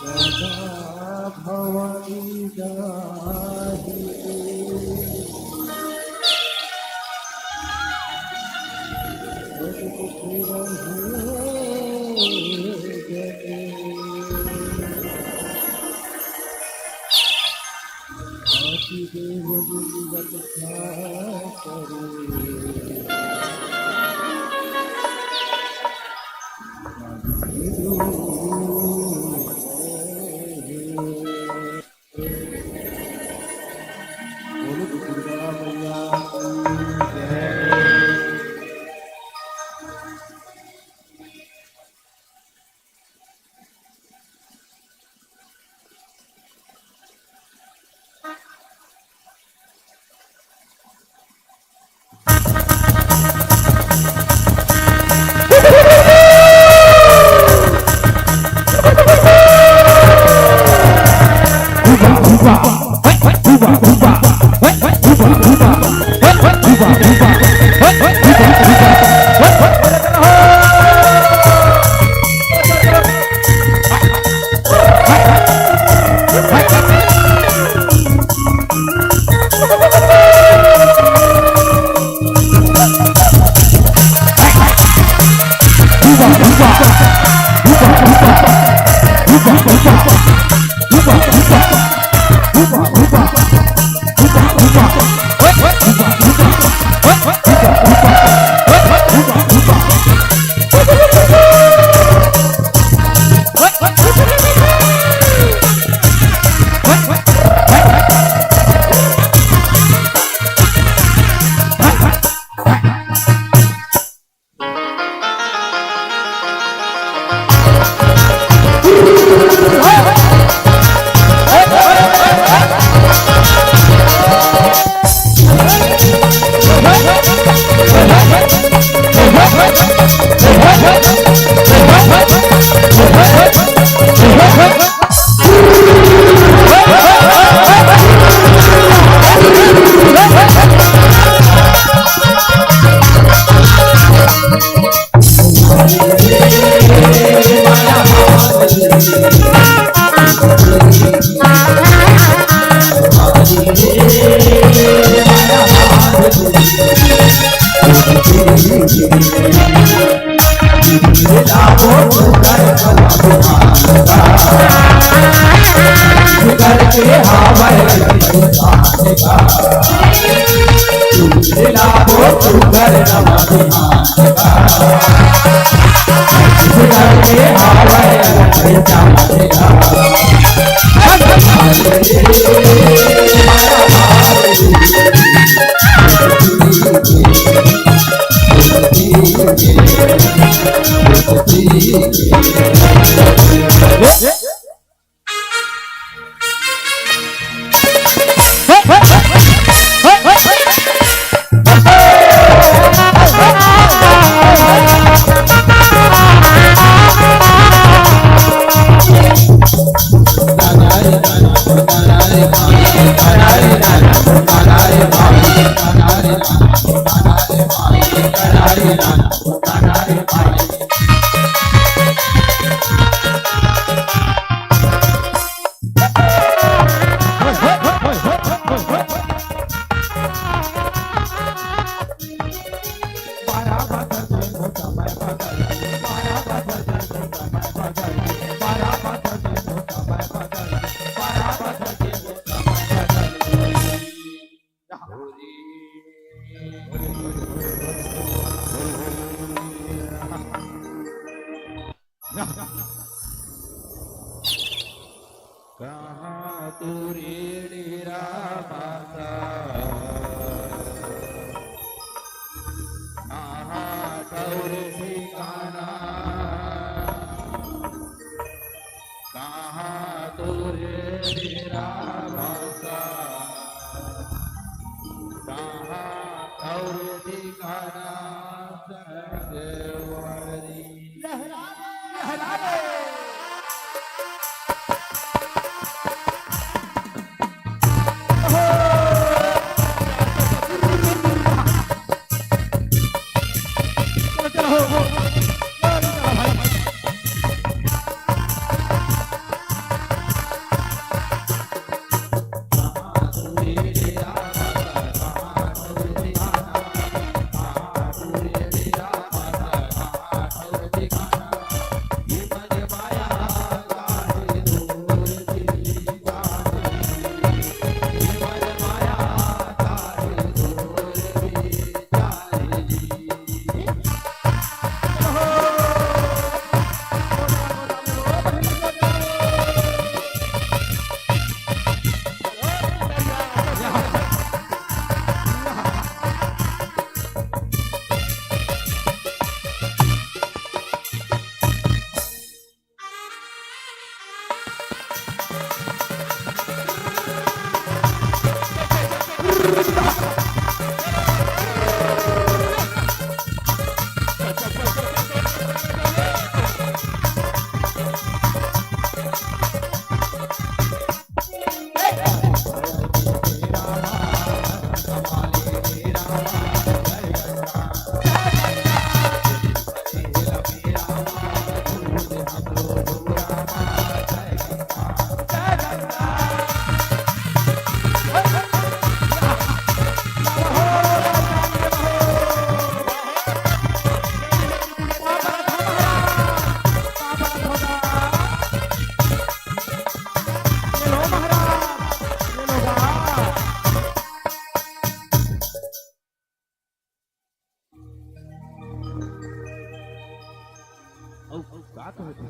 सदा भवति जाहि देव गुरुगत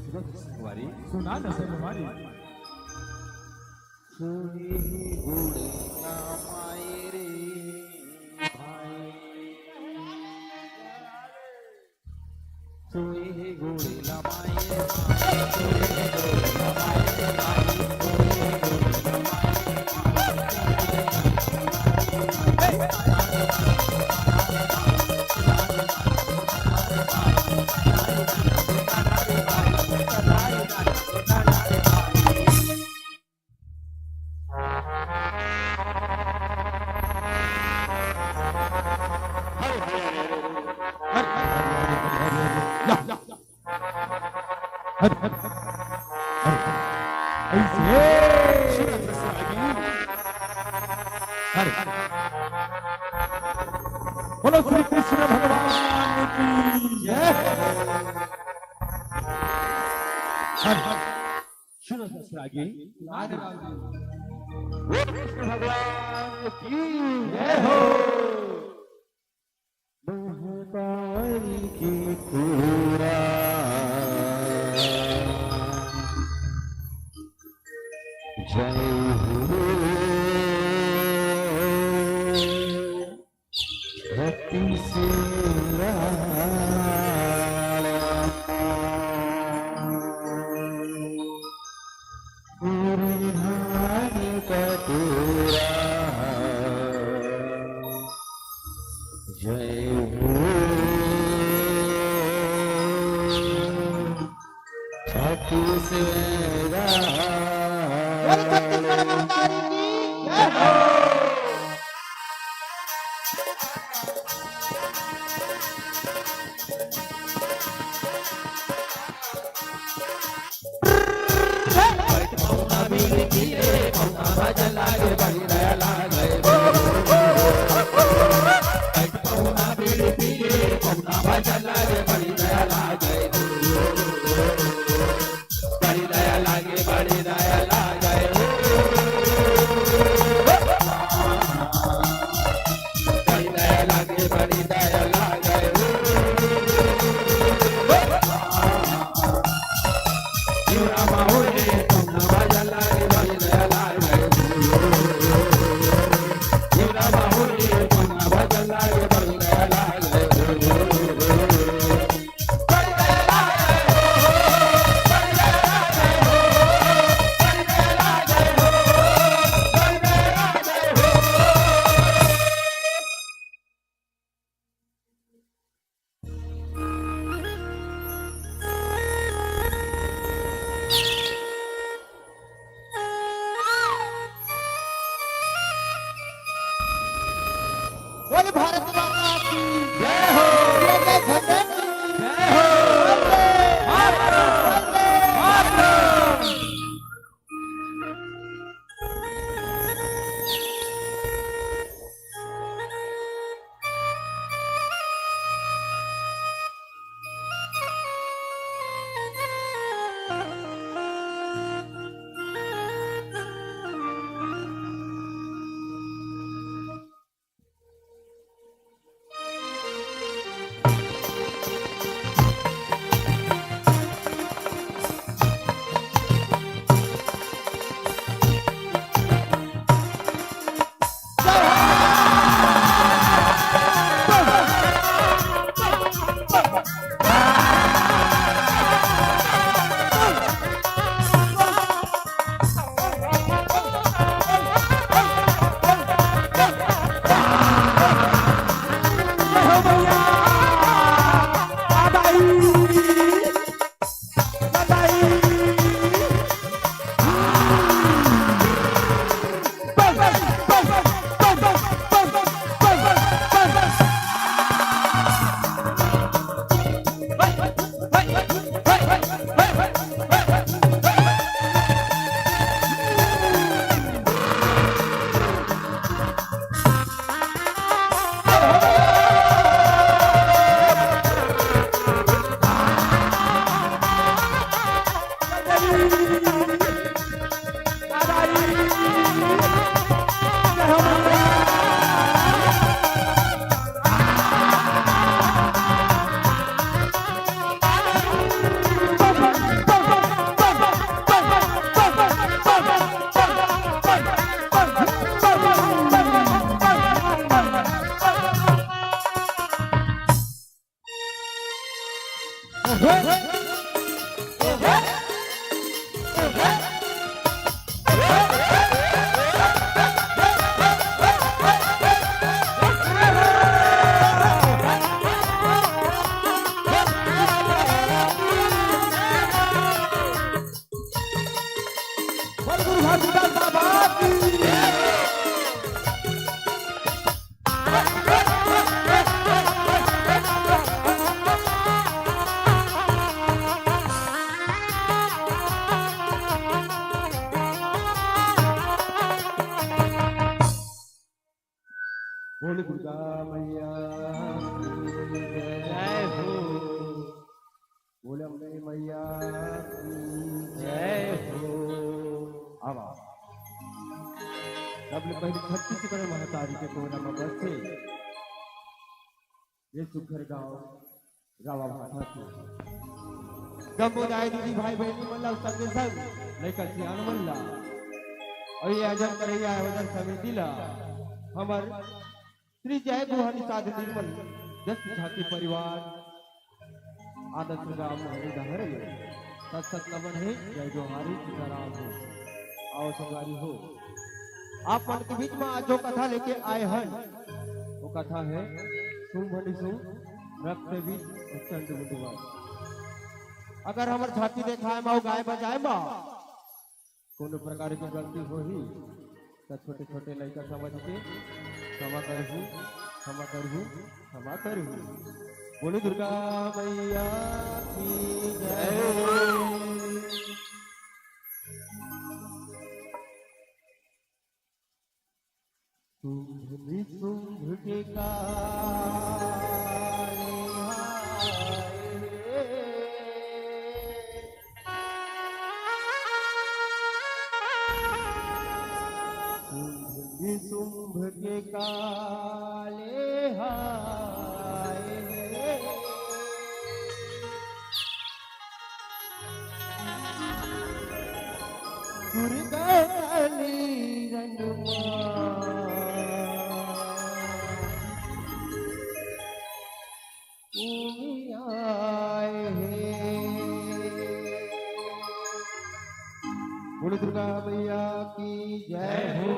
सुना न सर हमारी सुनी गुड़े माए रे भाई सुनी गुड़े माए बोलो श्री कृष्ण भगवान की जय। सुनो ससुरागी कृष्ण भगवान की जय हो। महतारी की पूरा जय हो भक्ति से का पूरा जय हो छठी से बड़ी दया लागे बोल दुर्गा मैया की जय हो। बोल अम्बे मैया की जय हो। आवा डबल पहले छत्तीसगढ़ महतारी के कोना में बसे ये सुखर गांव रावा भाषा थी। जब वो जाए दीदी भाई बहनी मल्ला संग संग लेकर सियान मल्ला और ये अजब करैया वजन समिति ला हमर श्री जय गुहानी साध निर्मल जस झाकी परिवार आदर्श गांव हरिदहर सत सत नमन है। जय जोहारी सीताराम हो आओ संगारी हो। आप मन के बीच में आज जो कथा लेके आए हैं वो कथा है शुंभ निशुंभ रक्त बीज चंड मुंडवार। अगर हमार छाती देखा है गाय बजाए बा कोनो प्रकार की गलती हो ही तो छोटे छोटे लड़का समझ के क्षमा करहूँ क्षमा करहूँ क्षमा करहूँ। बोलो दुर्गा मैया की जय हो। शुंभ निशुंभ के काले शुंभ के काले हाय दुर्गा काली बोलो दुर्गा मैया की जय हो।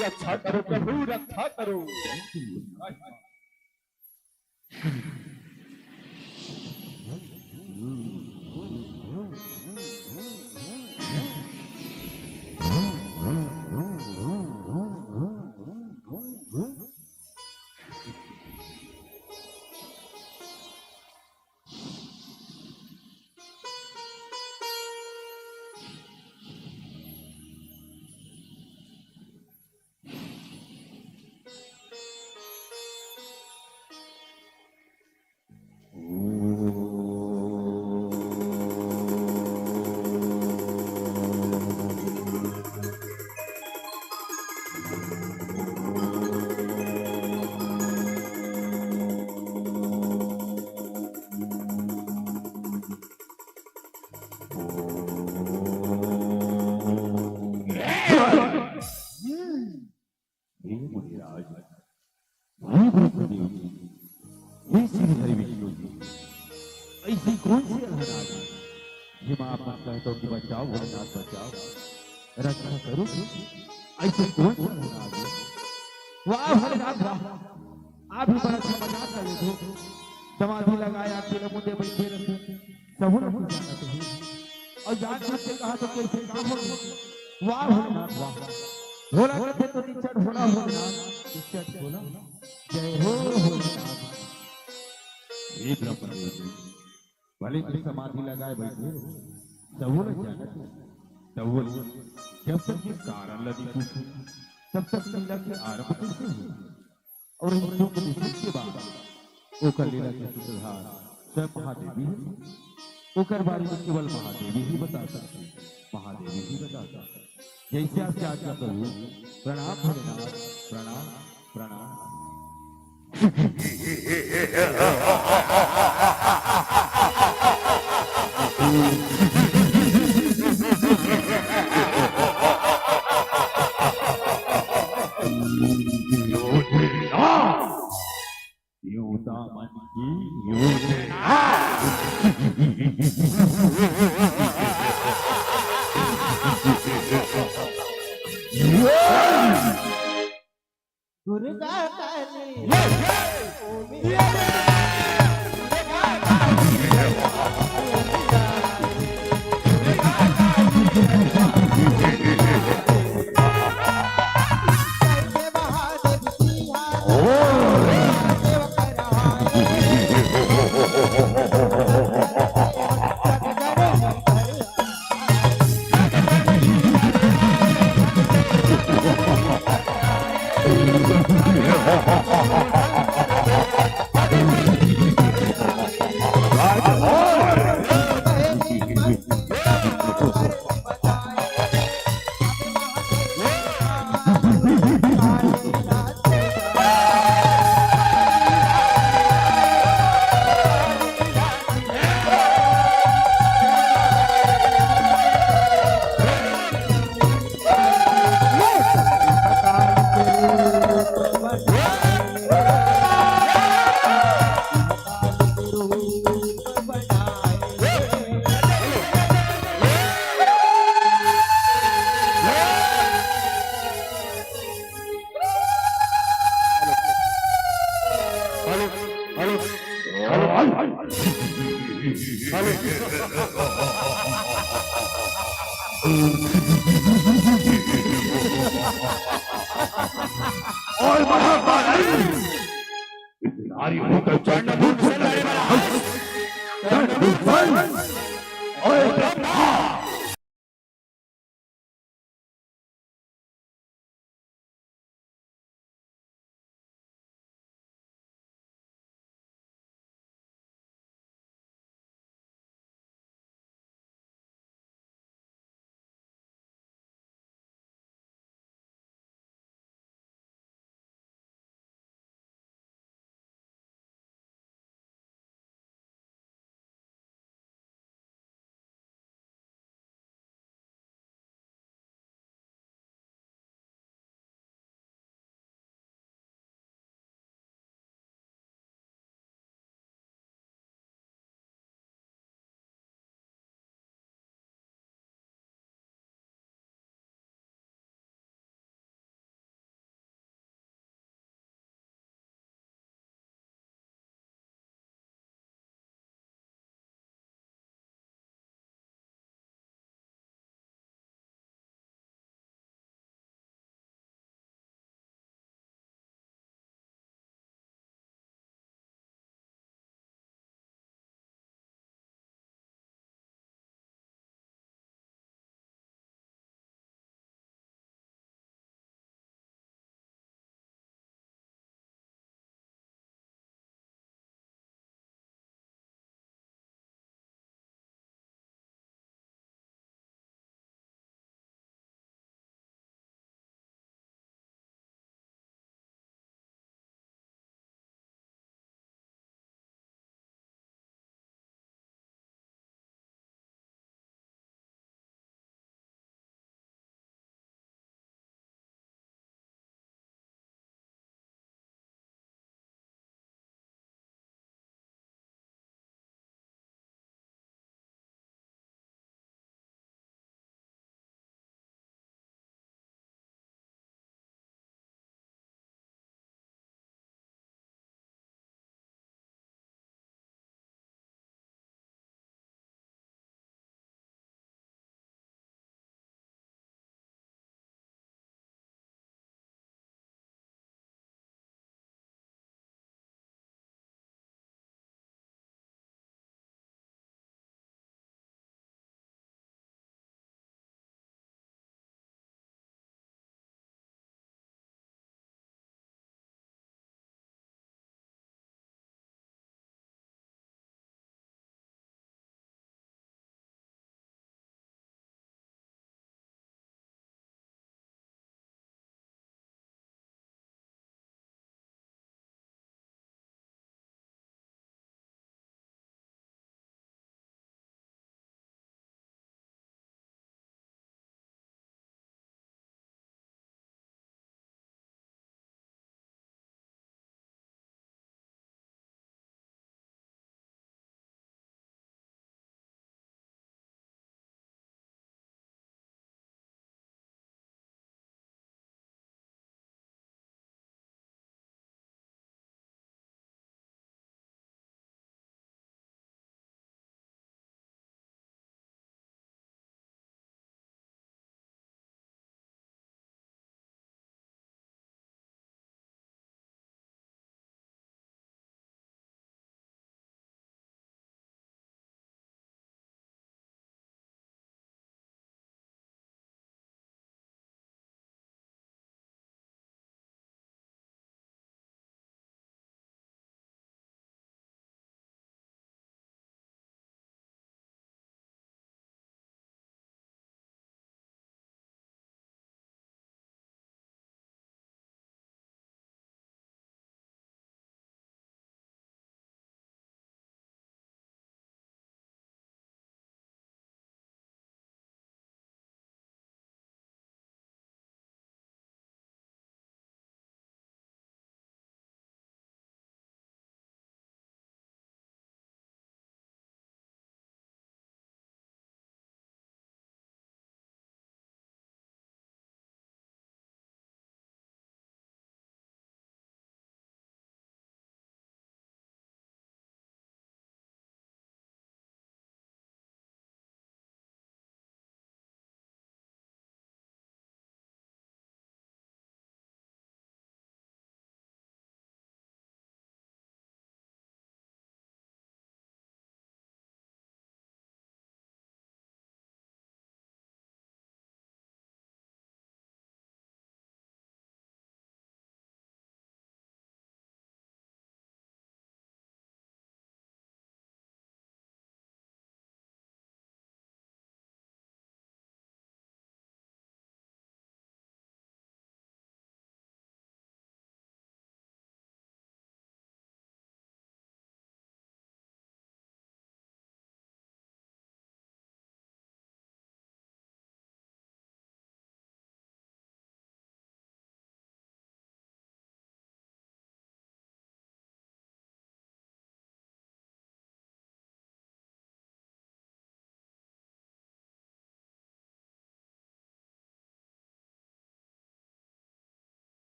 रक्षा करो प्रभु, रक्षा करो। ऐसी कौन सी अल्लाह ये माँ आप कहते हो कि बचाओ भोलेनाथ बचाओ, रक्षा करो, ऐसी कौन सी अल्लाह? वाह भोलेनाथ वाह, आप ही बड़ा अच्छा मजाक कर रहे थे। समाधि लगाए आपके नमूने बैठे रहे सब और जान बूझ के कहा तो कैसे काम हो। वाह भोलेनाथ वाह, भोला कहते तो निचट भोला भोलेनाथ निचट भोला, जय हो भोलेनाथ। ये ब्रह्मदेव भले की समाधि लगाए बैठे सबूल सबूल जब तक ये कारण लगी पूछू तब तक लीला के आरंभ कैसे हुए और हिंदुओं को के बाद ओकर लीला के सूत्रधार स्वयं महादेवी है। ओकर बारे में केवल महादेवी ही बता सकती, महादेवी ही बता सकती। जैसे आपसे आज्ञा करूं, प्रणाम भोलेनाथ, प्रणाम प्रणाम। और महाकाल नारी होकर चढ़ना